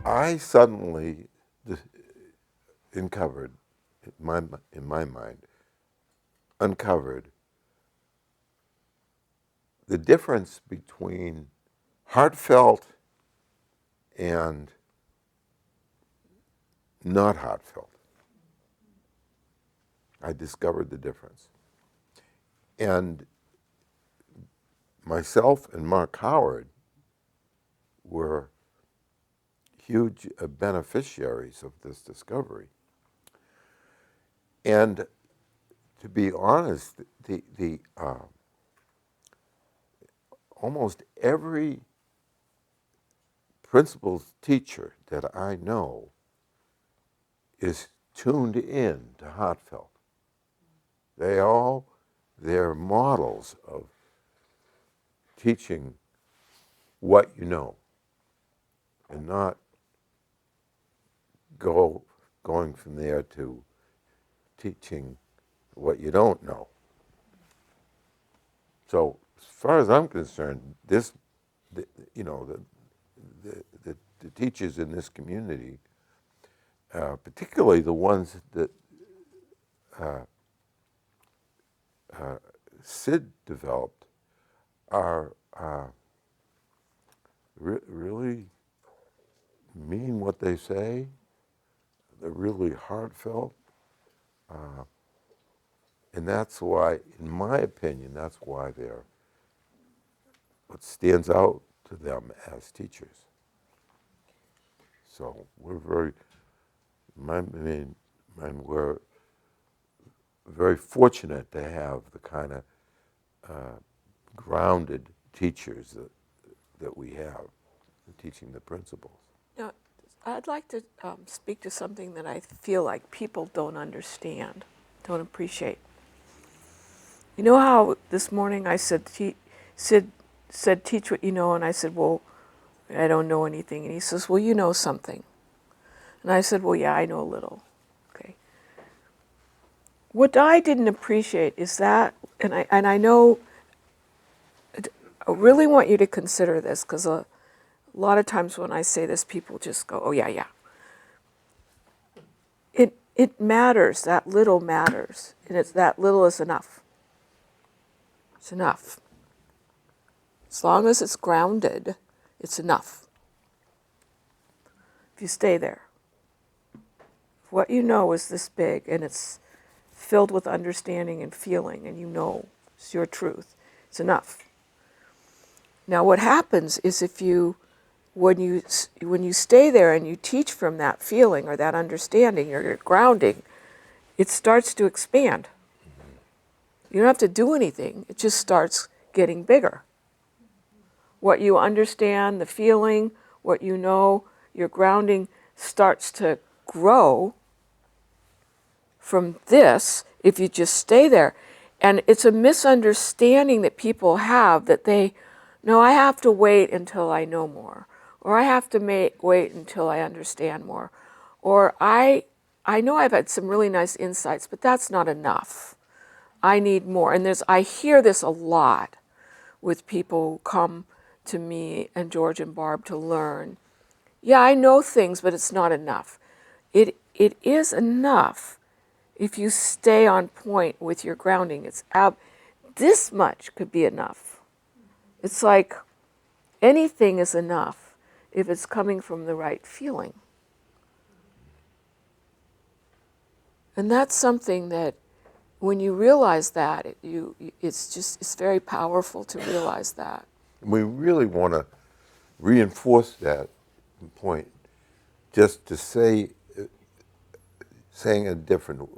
I suddenly uncovered, in my mind, uncovered the difference between heartfelt and not heartfelt. I discovered the difference. And myself and Mark Howard were huge beneficiaries of this discovery. And to be honest, the almost every principal's teacher that I know is tuned in to heartfelt. They're models of teaching what you know and not going from there to teaching what you don't know. So as far as I'm concerned, you know, the teachers in this community, particularly the ones that Sid developed, are really mean what they say. They're really heartfelt. And that's why, in my opinion, that's why they're what stands out to them as teachers. So we're we're very fortunate to have the kind of grounded teachers that we have teaching the principles. Now, I'd like to speak to something that I feel like people don't understand, don't appreciate. You know how this morning I said, Sid said, teach what you know, and I said, well, I don't know anything. And he says, well, you know something. And I said, well, yeah, I know a little. Okay. What I didn't appreciate is that, and I know, I really want you to consider this, because a lot of times when I say this, people just go, oh, yeah, yeah. It matters, that little matters, and it's that little is enough. It's enough. As long as it's grounded, it's enough. If you stay there. If what you know is this big and it's filled with understanding and feeling, and you know it's your truth, it's enough. Now what happens is when you stay there and you teach from that feeling or that understanding or your grounding, it starts to expand. You don't have to do anything, it just starts getting bigger. What you understand, the feeling, what you know, your grounding starts to grow from this if you just stay there. And it's a misunderstanding that people have that no, I have to wait until I know more, or I have to wait until I understand more, or I know I've had some really nice insights, but that's not enough. I need more. And I hear this a lot with people who come to me and George and Barb to learn. Yeah, I know things, but it's not enough. It is enough if you stay on point with your grounding. This much could be enough. It's like anything is enough if it's coming from the right feeling. And that's something that when you realize that, it's very powerful to realize that. We really want to reinforce that point, just to saying it different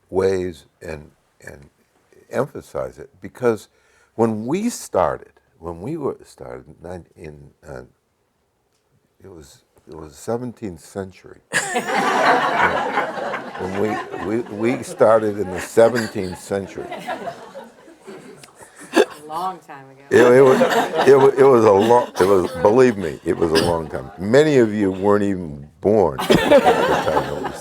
ways and emphasize it, because when we started in it was the 17th century. When we started in the 17th century. A long time ago. Believe me, it was a long time. Many of you weren't even born at the time that we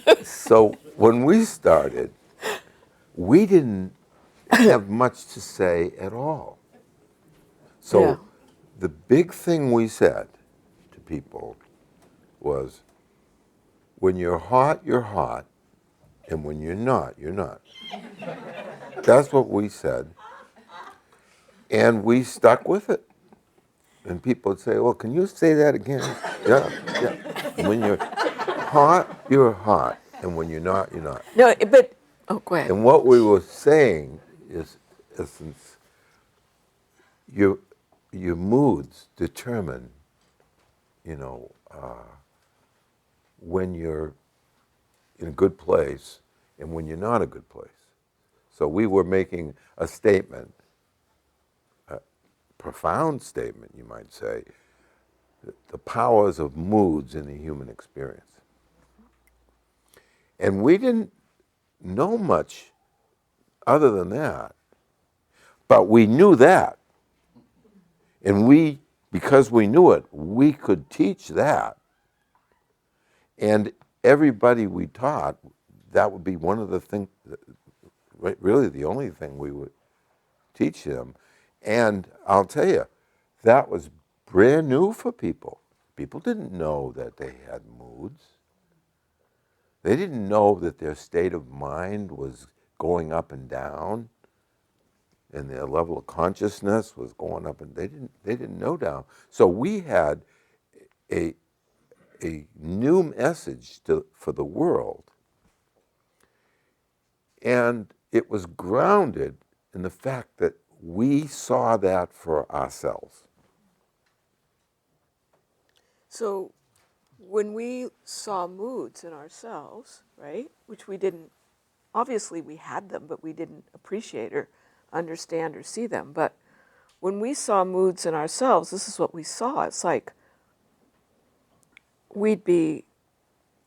started. So when we started, we didn't have much to say at all. So Yeah. the big thing we said to people was, when you're hot, and when you're not, you're not. That's what we said. And we stuck with it. And people would say, well, can you say that again? Yeah, yeah. When you're hot, you're hot. And when you're not, you're not. No, but, oh, go ahead. And what we were saying is, essence, your moods determine, when you're in a good place and when you're not a good place. So we were making a statement, a profound statement, you might say, the powers of moods in the human experience. And we didn't know much other than that, but we knew that. And because we knew it, we could teach that. And everybody we taught, that would be one of the things, really the only thing we would teach them. And I'll tell you, that was brand new for people. People didn't know that they had moods. They didn't know that their state of mind was going up and down, and their level of consciousness was going up, and they didn't know down. So we had a new message for the world, and it was grounded in the fact that we saw that for ourselves. So when we saw moods in ourselves, right, which we didn't, obviously we had them, but we didn't appreciate or understand or see them. But when we saw moods in ourselves, this is what we saw. It's like we'd be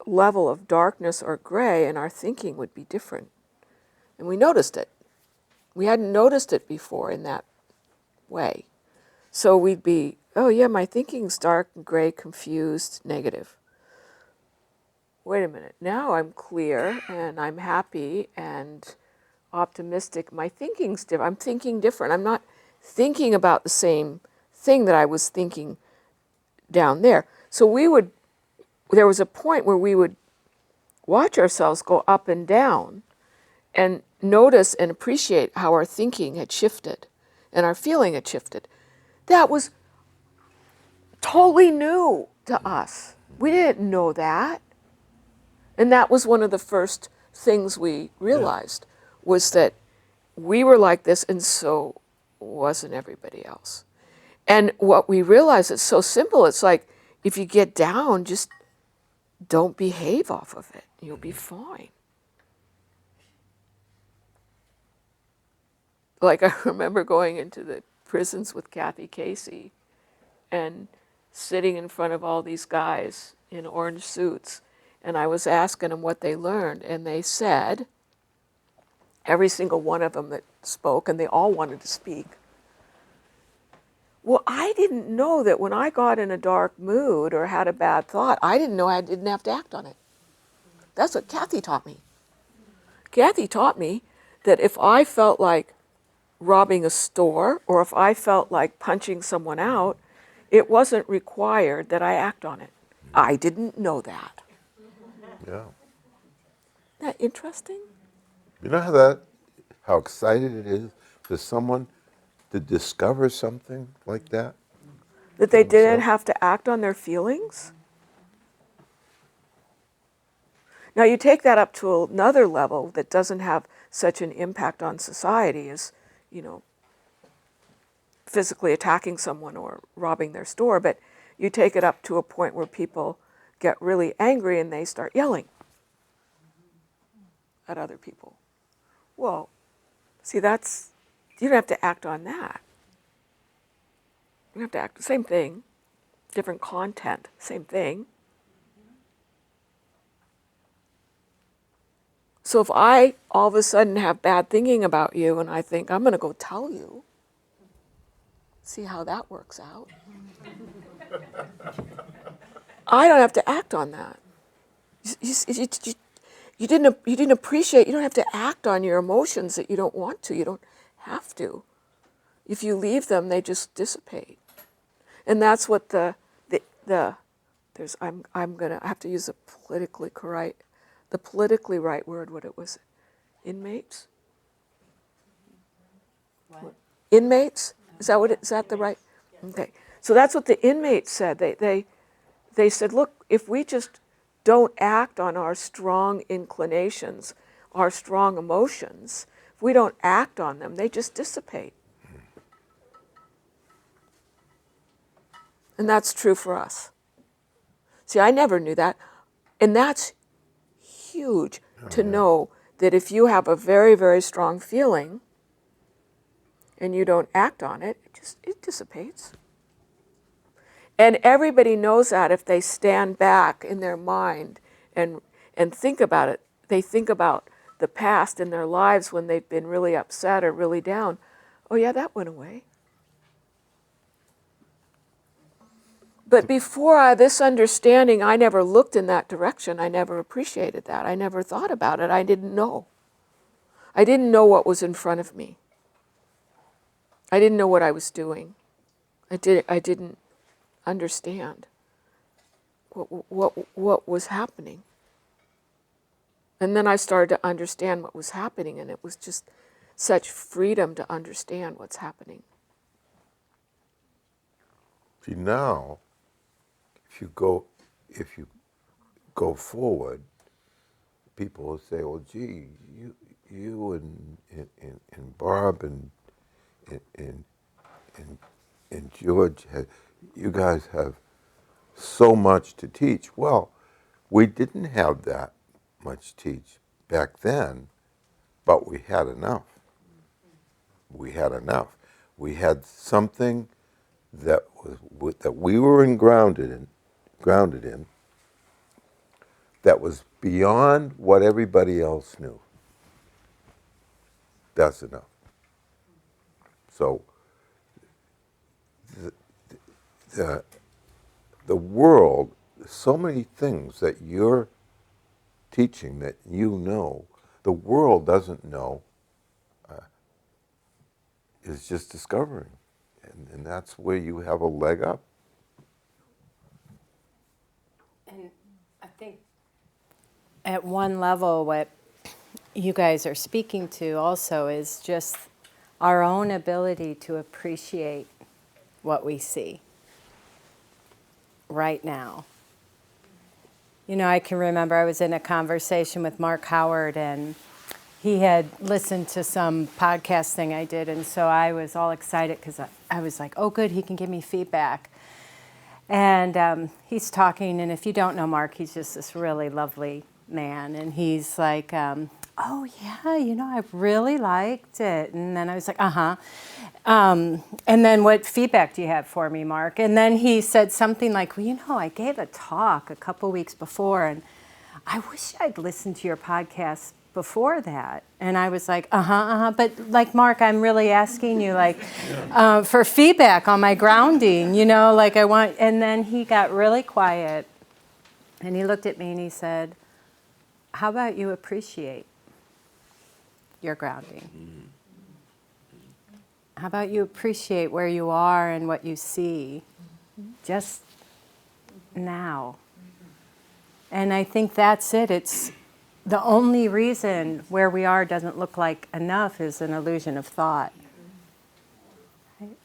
level of darkness or gray, and our thinking would be different. And we noticed it. We hadn't noticed it before in that way. So we'd be, oh yeah, my thinking's dark and gray, confused, negative. Wait a minute, now I'm clear and I'm happy and optimistic. My thinking's different. I'm thinking different. I'm not thinking about the same thing that I was thinking down there. So there was a point where we would watch ourselves go up and down and notice and appreciate how our thinking had shifted and our feeling had shifted. That was totally new to us. We didn't know that. And that was one of the first things we realized, was that we were like this, and so wasn't everybody else. And what we realized, it's so simple. It's like, if you get down, just don't behave off of it. You'll be fine. Like, I remember going into the prisons with Kathy Casey and sitting in front of all these guys in orange suits, and I was asking them what they learned, and they said, every single one of them that spoke, and they all wanted to speak, well, I didn't know that when I got in a dark mood or had a bad thought, I didn't know I didn't have to act on it. That's what Kathy taught me. Kathy taught me that if I felt like robbing a store, or if I felt like punching someone out, it wasn't required that I act on it. I didn't know that. Yeah. Isn't that interesting? You know how excited it is for someone to discover something like that? That they didn't have to act on their feelings? Now you take that up to another level that doesn't have such an impact on society as, physically attacking someone or robbing their store, but you take it up to a point where people get really angry and they start yelling at other people. Well, see, you don't have to act on that. You don't have to act, same thing, different content, same thing. So if I all of a sudden have bad thinking about you and I think, I'm going to go tell you, see how that works out. I don't have to act on that. You didn't appreciate, you don't have to act on your emotions that you don't want to. You don't have to. If you leave them, they just dissipate. And that's what the there's I'm gonna I have to use the politically right word. What it was, inmates. What? Inmates? Is that what is that the right? Okay. So that's what the inmates said. They said, look, if we just don't act on our strong inclinations, our strong emotions, if we don't act on them, they just dissipate. And that's true for us. See, I never knew that. And that's huge to know that if you have a very, very strong feeling and you don't act on it, it dissipates. And everybody knows that if they stand back in their mind and think about it. They think about the past in their lives when they've been really upset or really down. Oh yeah, that went away. But before this understanding, I never looked in that direction. I never appreciated that. I never thought about it. I didn't know. I didn't know what was in front of me. I didn't know what I was doing. I didn't understand what was happening. And then I started to understand what was happening, and it was just such freedom to understand what's happening. See, now, if you go forward, people will say, "Well, gee, you and Barb and and George, you guys have so much to teach." Well, we didn't have that much to teach back then, but we had enough. We had enough. We had something that we were grounded in, that was beyond what everybody else knew. That's enough. So the world, so many things that you're teaching that you know, the world doesn't know, is just discovering. And that's where you have a leg up. And I think at one level, what you guys are speaking to also is just our own ability to appreciate what we see right now. You know, I can remember I was in a conversation with Mark Howard, and he had listened to some podcast thing I did, and so I was all excited because I was like, oh, good, he can give me feedback. And he's talking, and if you don't know Mark, he's just this really lovely man, and he's like, oh, yeah, you know, I really liked it. And then I was like, uh-huh. And then what feedback do you have for me, Mark? And then he said something like, well, you know, I gave a talk a couple weeks before, and I wish I'd listened to your podcast before that. And I was like, but like, Mark, I'm really asking you like for feedback on my grounding, you know, like I want. And then he got really quiet, and he looked at me and he said, how about you appreciate your grounding? How about you appreciate where you are and what you see just now? And I think that's it. It's the only reason where we are doesn't look like enough is an illusion of thought. Right?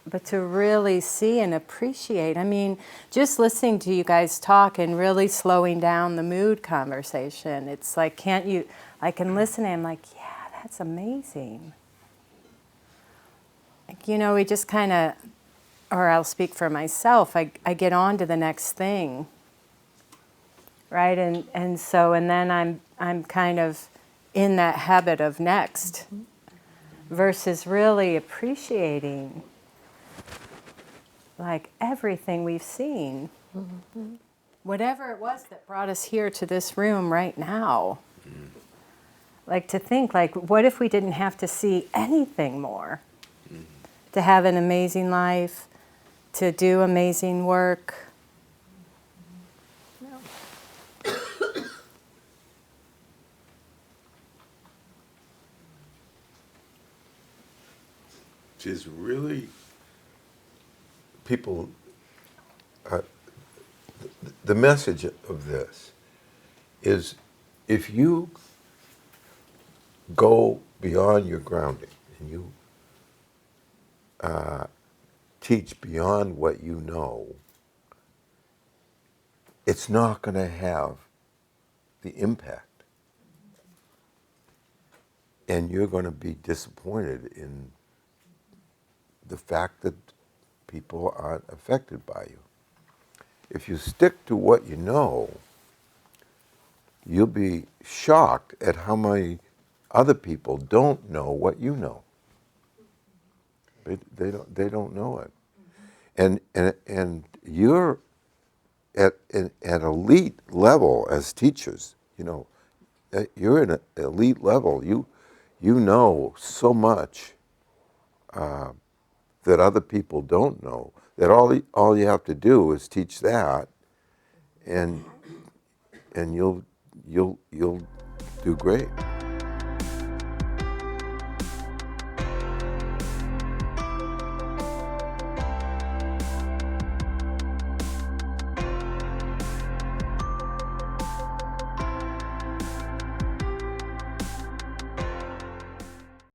But to really see and appreciate, I mean, just listening to you guys talk and really slowing down the mood conversation, it's like, can't you, I can listen and I'm like, yeah, that's amazing. Like, you know, we just kind of, or I'll speak for myself, I get on to the next thing. Right, and so, and then I'm kind of in that habit of next, versus really appreciating like everything we've seen, whatever it was that brought us here to this room right now. Like to think, like, what if we didn't have to see anything more to have an amazing life, to do amazing work? Which is really people, the message of this is if you go beyond your grounding and you teach beyond what you know, it's not going to have the impact. And you're going to be disappointed in the fact that people aren't affected by you. If you stick to what you know, you'll be shocked at how many other people don't know what you know. They don't know it. And you're at an elite level as teachers, you know. You're at an elite level. You know so much that other people don't know. That all you have to do is teach that, and you'll do great.